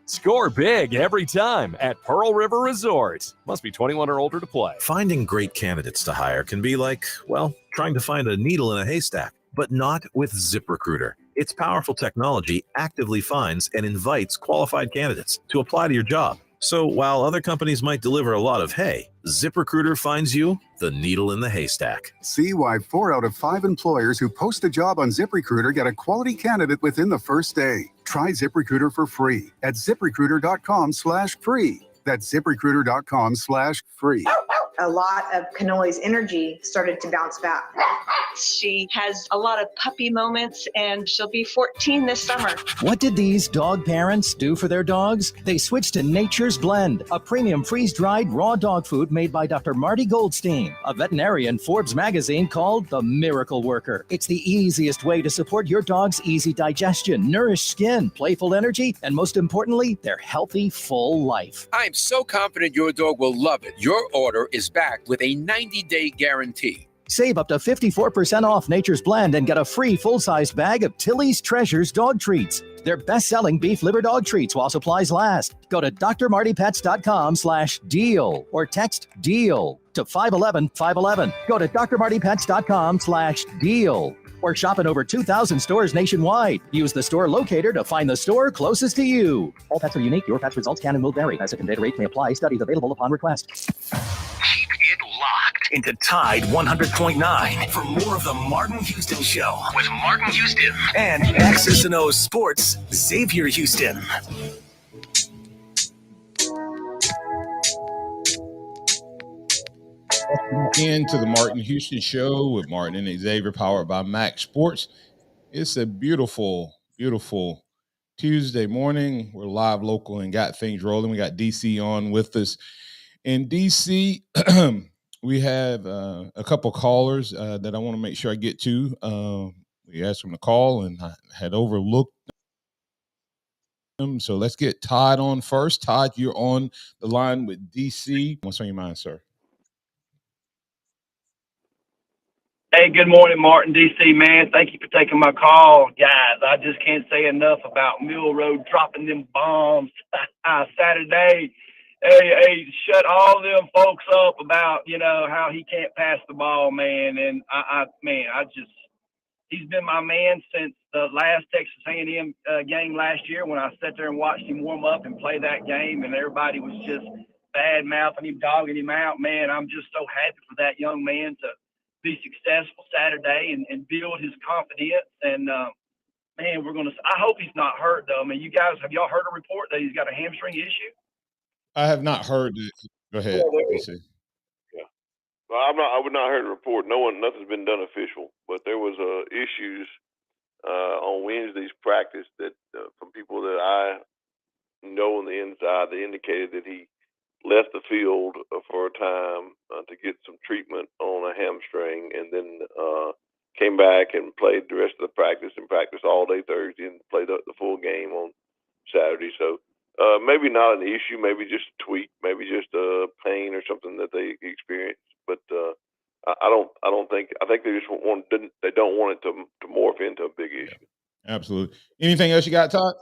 Score big every time at Pearl River Resort. Must be 21 or older to play. Finding great candidates to hire can be like, well, trying to find a needle in a haystack, but not with ZipRecruiter. Its powerful technology actively finds and invites qualified candidates to apply to your job. So while other companies might deliver a lot of hay, ZipRecruiter finds you the needle in the haystack. See why 4 out of 5 employers who post a job on ZipRecruiter get a quality candidate within the first day. Try ZipRecruiter for free at ZipRecruiter.com/free. That's ZipRecruiter.com/free. A lot of Kanoli's energy started to bounce back. She has a lot of puppy moments, and she'll be 14 this summer. What did these dog parents do for their dogs? They switched to Nature's Blend, a premium freeze-dried raw dog food made by Dr. Marty Goldstein, a veterinarian Forbes magazine called the Miracle Worker. It's the easiest way to support your dog's easy digestion, nourished skin, playful energy, and most importantly, their healthy, full life. I'm so confident your dog will love it. Your order is back with a 90-day guarantee. Save up to 54% off Nature's Blend and get a free full-sized bag of Tilly's Treasures dog treats. They're best-selling beef liver dog treats while supplies last. Go to drmartypets.com/deal or text DEAL to 511-511. Go to drmartypets.com/deal or shop in over 2,000 stores nationwide. Use the store locator to find the store closest to you. All pets are unique. Your pet's results can and will vary. As a data rate may apply. Studies available upon request. Keep it locked into Tide 100.9 for more of the Martin Houston Show with Martin Houston and X's and O's Sports, Xavier Houston. Into the Martin Houston Show with Martin and Xavier, powered by MaX Sports. It's a beautiful, beautiful Tuesday morning. We're live, local, and got things rolling. We got DC on with us. In DC, we have a couple callers that I want to make sure I get to. We asked them to call, and I had overlooked them. So let's get Todd on first. Todd, you're on the line with DC. What's on your mind, sir? Hey, good morning, Martin, DC, man. Thank you for taking my call. Guys, I just can't say enough about Mill Road dropping them bombs Saturday. Hey, shut all them folks up about, how he can't pass the ball, man. And he's been my man since the last Texas A&M game last year when I sat there and watched him warm up and play that game, and everybody was just bad-mouthing him, dogging him out. Man, I'm just so happy for that young man to be successful Saturday and build his confidence. And, man, I hope he's not hurt, though. I mean, you guys, have y'all heard a report that he's got a hamstring issue? I have not heard it. Go ahead, DC. Yeah. Well, I would not heard a report. Nothing's been done official, but there was issues on Wednesday's practice that from people that I know on the inside, they indicated that he left the field for a time to get some treatment on a hamstring, and then came back and played the rest of the practice and practiced all day Thursday and played the full game on Saturday. So maybe not an issue, maybe just a tweak, maybe just a pain or something that they experienced. But I think they just they don't want it to morph into a big issue. Absolutely. Anything else you got, Todd?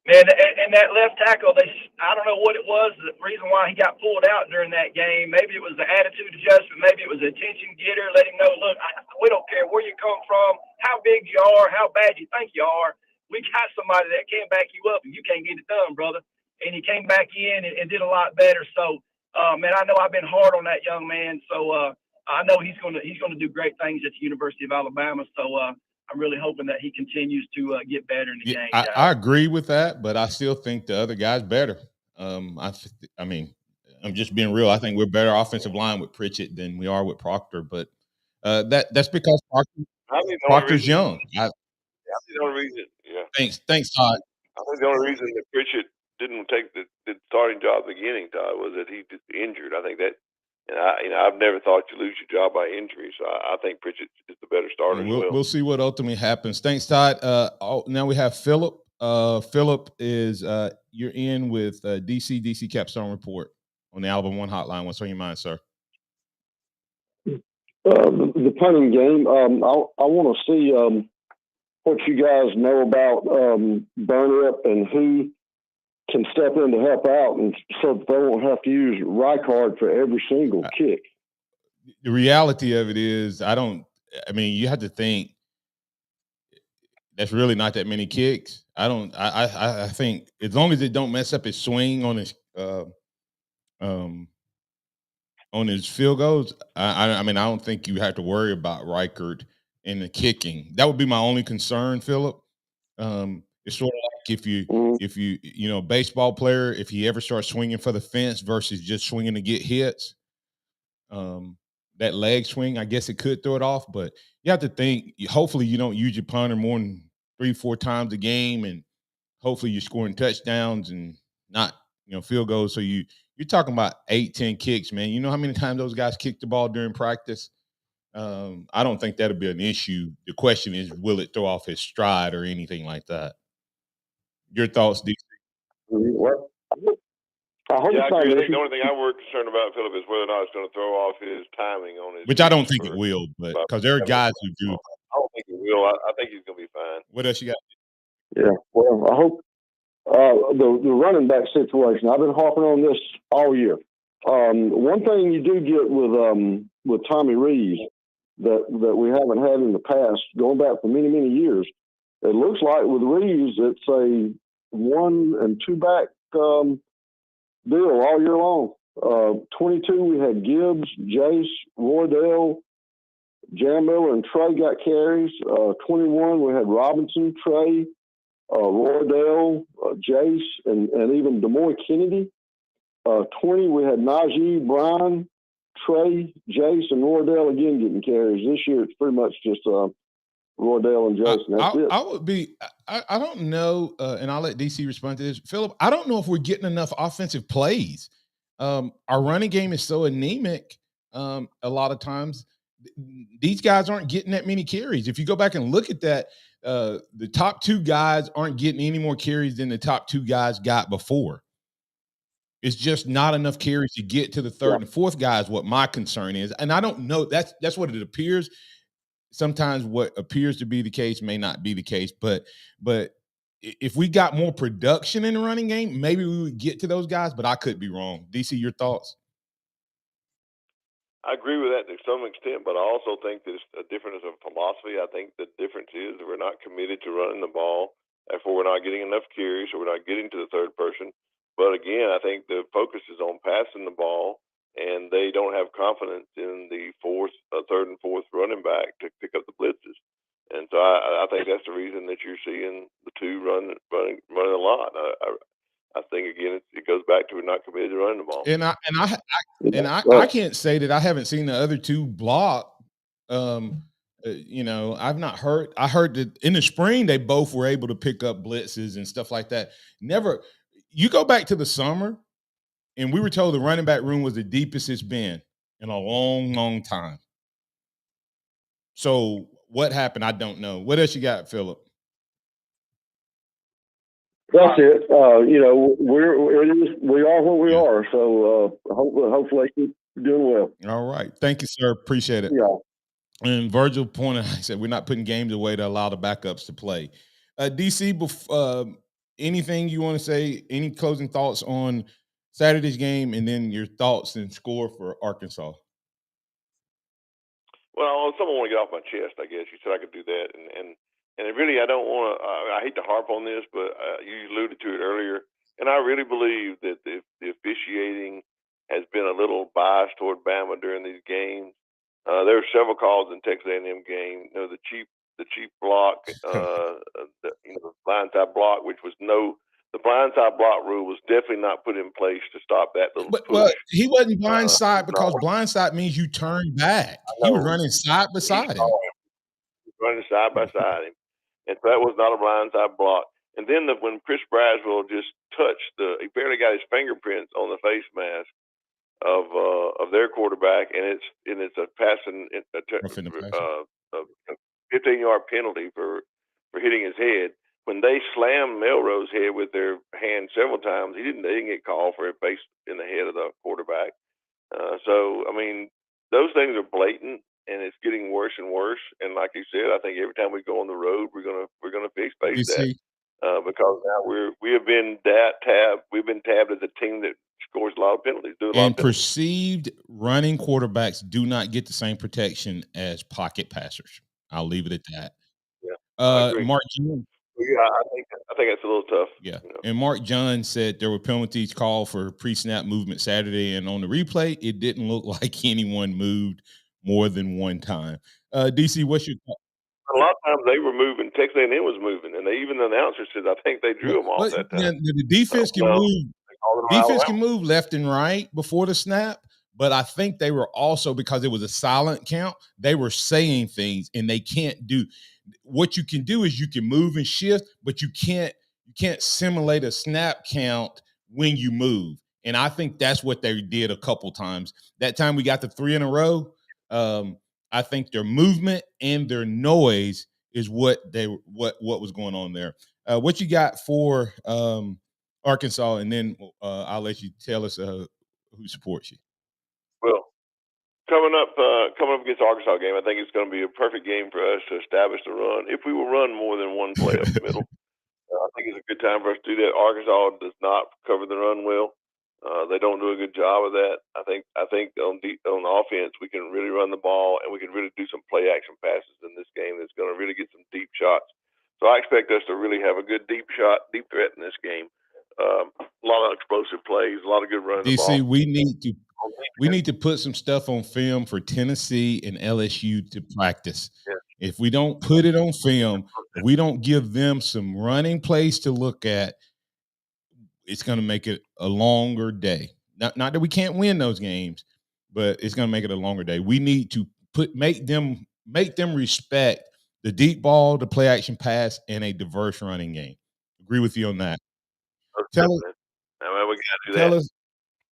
Man, and that left tackle, I don't know what it was, the reason why he got pulled out during that game. Maybe it was the attitude adjustment. Maybe it was a attention getter. Let him know, look, we don't care where you come from, how big you are, how bad you think you are. We got somebody that can back you up, and you can't get it done, brother. And he came back in and did a lot better. So, man, I know I've been hard on that young man. So I know he's gonna do great things at the University of Alabama. So I'm really hoping that he continues to get better in the game. I agree with that, but I still think the other guy's better. I mean, I'm just being real. I think we're better offensive line with Pritchett than we are with Proctor, but that's because Proctor's young. That's the only reason. Yeah. Thanks, Todd. I think the only reason that Pritchett didn't take the starting job at the beginning, Todd, was that he was injured. I think that. And I've never thought you lose your job by injury, so I think Pritchett is the better starter. We'll see what ultimately happens. Thanks, Todd. Now we have Philip. Philip is you're in with DC Capstone Report on the Alabama One Hotline. What's on your mind, sir? The punting game. I want to see what you guys know about burn up and who can step in to help out, and so they won't have to use Rijkaard for every single kick. The reality of it is, you have to think that's really not that many kicks. I think as long as it don't mess up his swing on his field goals, I mean, I don't think you have to worry about Reichert in the kicking. That would be my only concern, Philip. It's sort of like if you baseball player, if he ever starts swinging for the fence versus just swinging to get hits, that leg swing, I guess it could throw it off. But you have to think. Hopefully, you don't use your punter more than 3-4 times a game, and hopefully you're scoring touchdowns and not field goals. So you're talking about 8-10 kicks, man. You know how many times those guys kick the ball during practice? I don't think that'll be an issue. The question is, will it throw off his stride or anything like that? Your thoughts, DC? Well, I hope Yeah, I so. agree. I think the only thing we're concerned about, Philip, is whether or not it's going to throw off his timing on his. Which I don't think it will, but because there are guys who do. I don't think it will. I think he's going to be fine. What else you got? Yeah, well, I hope the running back situation. I've been harping on this all year. One thing you do get with Tommy Reeves that we haven't had in the past, going back for many years, it looks like with Reeves it's a 1 and 2 back deal all year long. 22 we had Gibbs, Jace, Roydell, Jan Miller, and Trey got carries. 21 we had Robinson, Trey, Roydell, Jace, and even Demoy Kennedy. 20 we had Najee, Brian, Trey, Jace, and Roydell again getting carries. This year it's pretty much just Roydell and Jason. That's it. I would be. I don't know, and I'll let DC respond to this. Philip, I don't know if we're getting enough offensive plays. Our running game is so anemic. A lot of times, these guys aren't getting that many carries. If you go back and look at that, the top 2 guys aren't getting any more carries than the top 2 guys got before. It's just not enough carries to get to the third and fourth guy is what my concern is. And I don't know. That's what it appears. Sometimes what appears to be the case may not be the case. But if we got more production in the running game, maybe we would get to those guys. But I could be wrong. DC, your thoughts? I agree with that to some extent, but I also think there's a difference of philosophy. I think the difference is that we're not committed to running the ball. Therefore, we're not getting enough carries, so we're not getting to the third person. But again, I think the focus is on passing the ball, and they don't have confidence in the third and fourth running back to pick up the blitzes. And so I think that's the reason that you're seeing the 2 running a lot. I think again it goes back to we're not committed to running the ball. And I can't say that I haven't seen the other 2 block. I've not heard. I heard that in the spring they both were able to pick up blitzes and stuff like that. Never. You go back to the summer, and we were told the running back room was the deepest it's been in a long time. So what happened? I don't know. What else you got, Philip? That's it. We are where we are. So hopefully keep doing well. All right. Thank you, sir. Appreciate it. Yeah. And Virgil pointed, I said, we're not putting games away to allow the backups to play. DC, anything you want to say? Any closing thoughts on Saturday's game, and then your thoughts and score for Arkansas? Well, someone want to get off my chest, I guess. You said I could do that, and really, I don't want to. I hate to harp on this, but you alluded to it earlier, and I really believe that the officiating has been a little biased toward Bama during these games. There were several calls in Texas A&M game. The cheap block, the blindside block, which was the blindside block rule was definitely not put in place to stop that little push. Well, he wasn't blindside because blindside means you turn back. He was running side beside him. Running side by side him. And so that was not a blindside block. And then when Chris Braswell just touched he barely got his fingerprints on the face mask of their quarterback, and it's a passing a 15-yard penalty for hitting his head. When they slammed Melrose head with their hand several times, they didn't get called for a face in the head of the quarterback. So I mean, those things are blatant, and it's getting worse and worse. And like you said, I think every time we go on the road, we're gonna face that because now we have been tabbed. We've been tabbed as a team that scores a lot of penalties. And perceived running quarterbacks do not get the same protection as pocket passers. I'll leave it at that. Yeah. I agree. Mark John. Yeah, I think it's a little tough. Yeah. You know. And Mark John said there were penalties called for pre-snap movement Saturday, and on the replay, it didn't look like anyone moved more than one time. DC, what's your thought? A lot of times they were moving. Texas A&M was moving, and even the announcer said, "I think they drew them off that time." The defense can Well, move. they called it Defense Alabama. can move left and right before the snap, but I think they were also, because it was a silent count, they were saying things, and they can't do. What you can do is you can move and shift, but you can't simulate a snap count when you move. And I think that's what they did a couple times. That time we got the 3 in a row. I think their movement and their noise is what was going on there. What you got for Arkansas, and then I'll let you tell us who supports you. Well, coming up against the Arkansas game, I think it's going to be a perfect game for us to establish the run. If we will run more than one play up the middle, I think it's a good time for us to do that. Arkansas does not cover the run well. They don't do a good job of that. I think on the offense we can really run the ball, and we can really do some play action passes in this game that's going to really get some deep shots. So I expect us to really have a good deep threat in this game. A lot of explosive plays, a lot of good running the ball. DC, we need to put some stuff on film for Tennessee and LSU to practice. Yeah. If we don't put it on film, if we don't give them some running plays to look at, it's going to make it a longer day. Not that we can't win those games, but it's going to make it a longer day. We need to make them respect the deep ball, the play action pass, and a diverse running game. Agree with you on that. Tell us. I mean, we got to do that.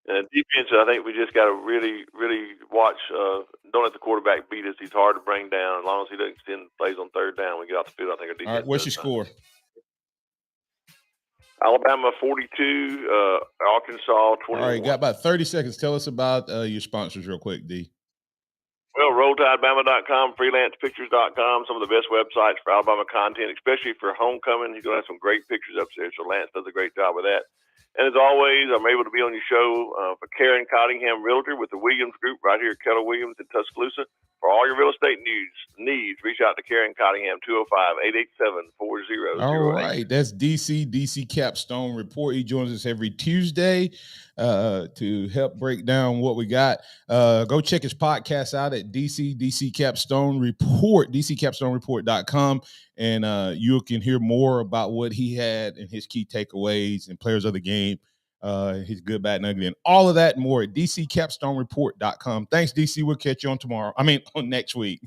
And defense, I think we just got to really, really watch. Don't let the quarterback beat us. He's hard to bring down. As long as he doesn't extend plays on third down, we get off the field. I think our defense. All right, what's your score? Alabama 42, Arkansas 21. All right, got about 30 seconds. Tell us about your sponsors real quick, D. Well, RollTideBama.com, FreelancePictures.com, some of the best websites for Alabama content, especially for homecoming. He's going to have some great pictures up there, so Lance does a great job with that. And as always, I'm able to be on your show for Karen Cottingham, Realtor with the Williams Group right here at Keller Williams in Tuscaloosa. For all your real estate needs, reach out to Karen Cottingham, 205-887-4008. All right, that's DC Capstone Report. He joins us every Tuesday to help break down what we got. Go check his podcast out at DC Capstone Report, DCCapstoneReport.com, and you can hear more about what he had and his key takeaways and players of the game. His good, bad, and ugly, and all of that and more at DCCapstoneReport.com. Thanks, DC. We'll catch you on next week.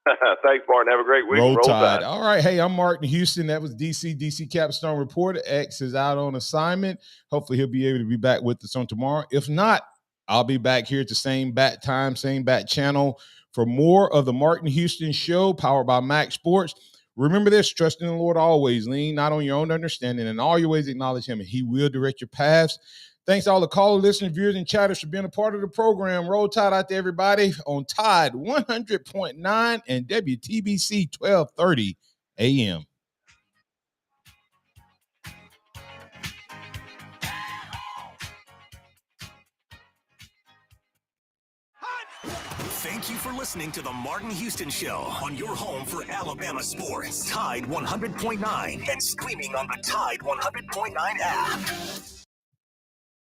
Thanks, Martin. Have a great week. Roll Tide. All right. Hey, I'm Martin Houston. That was DC Capstone Report. X is out on assignment. Hopefully he'll be able to be back with us on tomorrow. If not, I'll be back here at the same bat time, same bat channel for more of the Martin Houston Show, powered by MaX Sports. Remember this, trust in the Lord always, lean not on your own understanding, and all your ways acknowledge him, and he will direct your paths. Thanks to all the callers, listeners, viewers, and chatters for being a part of the program. Roll Tide out to everybody on Tide 100.9 and WTBC 1230 AM. Thank you for listening to the Martin Houston Show on your home for Alabama sports. Tide 100.9 and streaming on the Tide 100.9 app.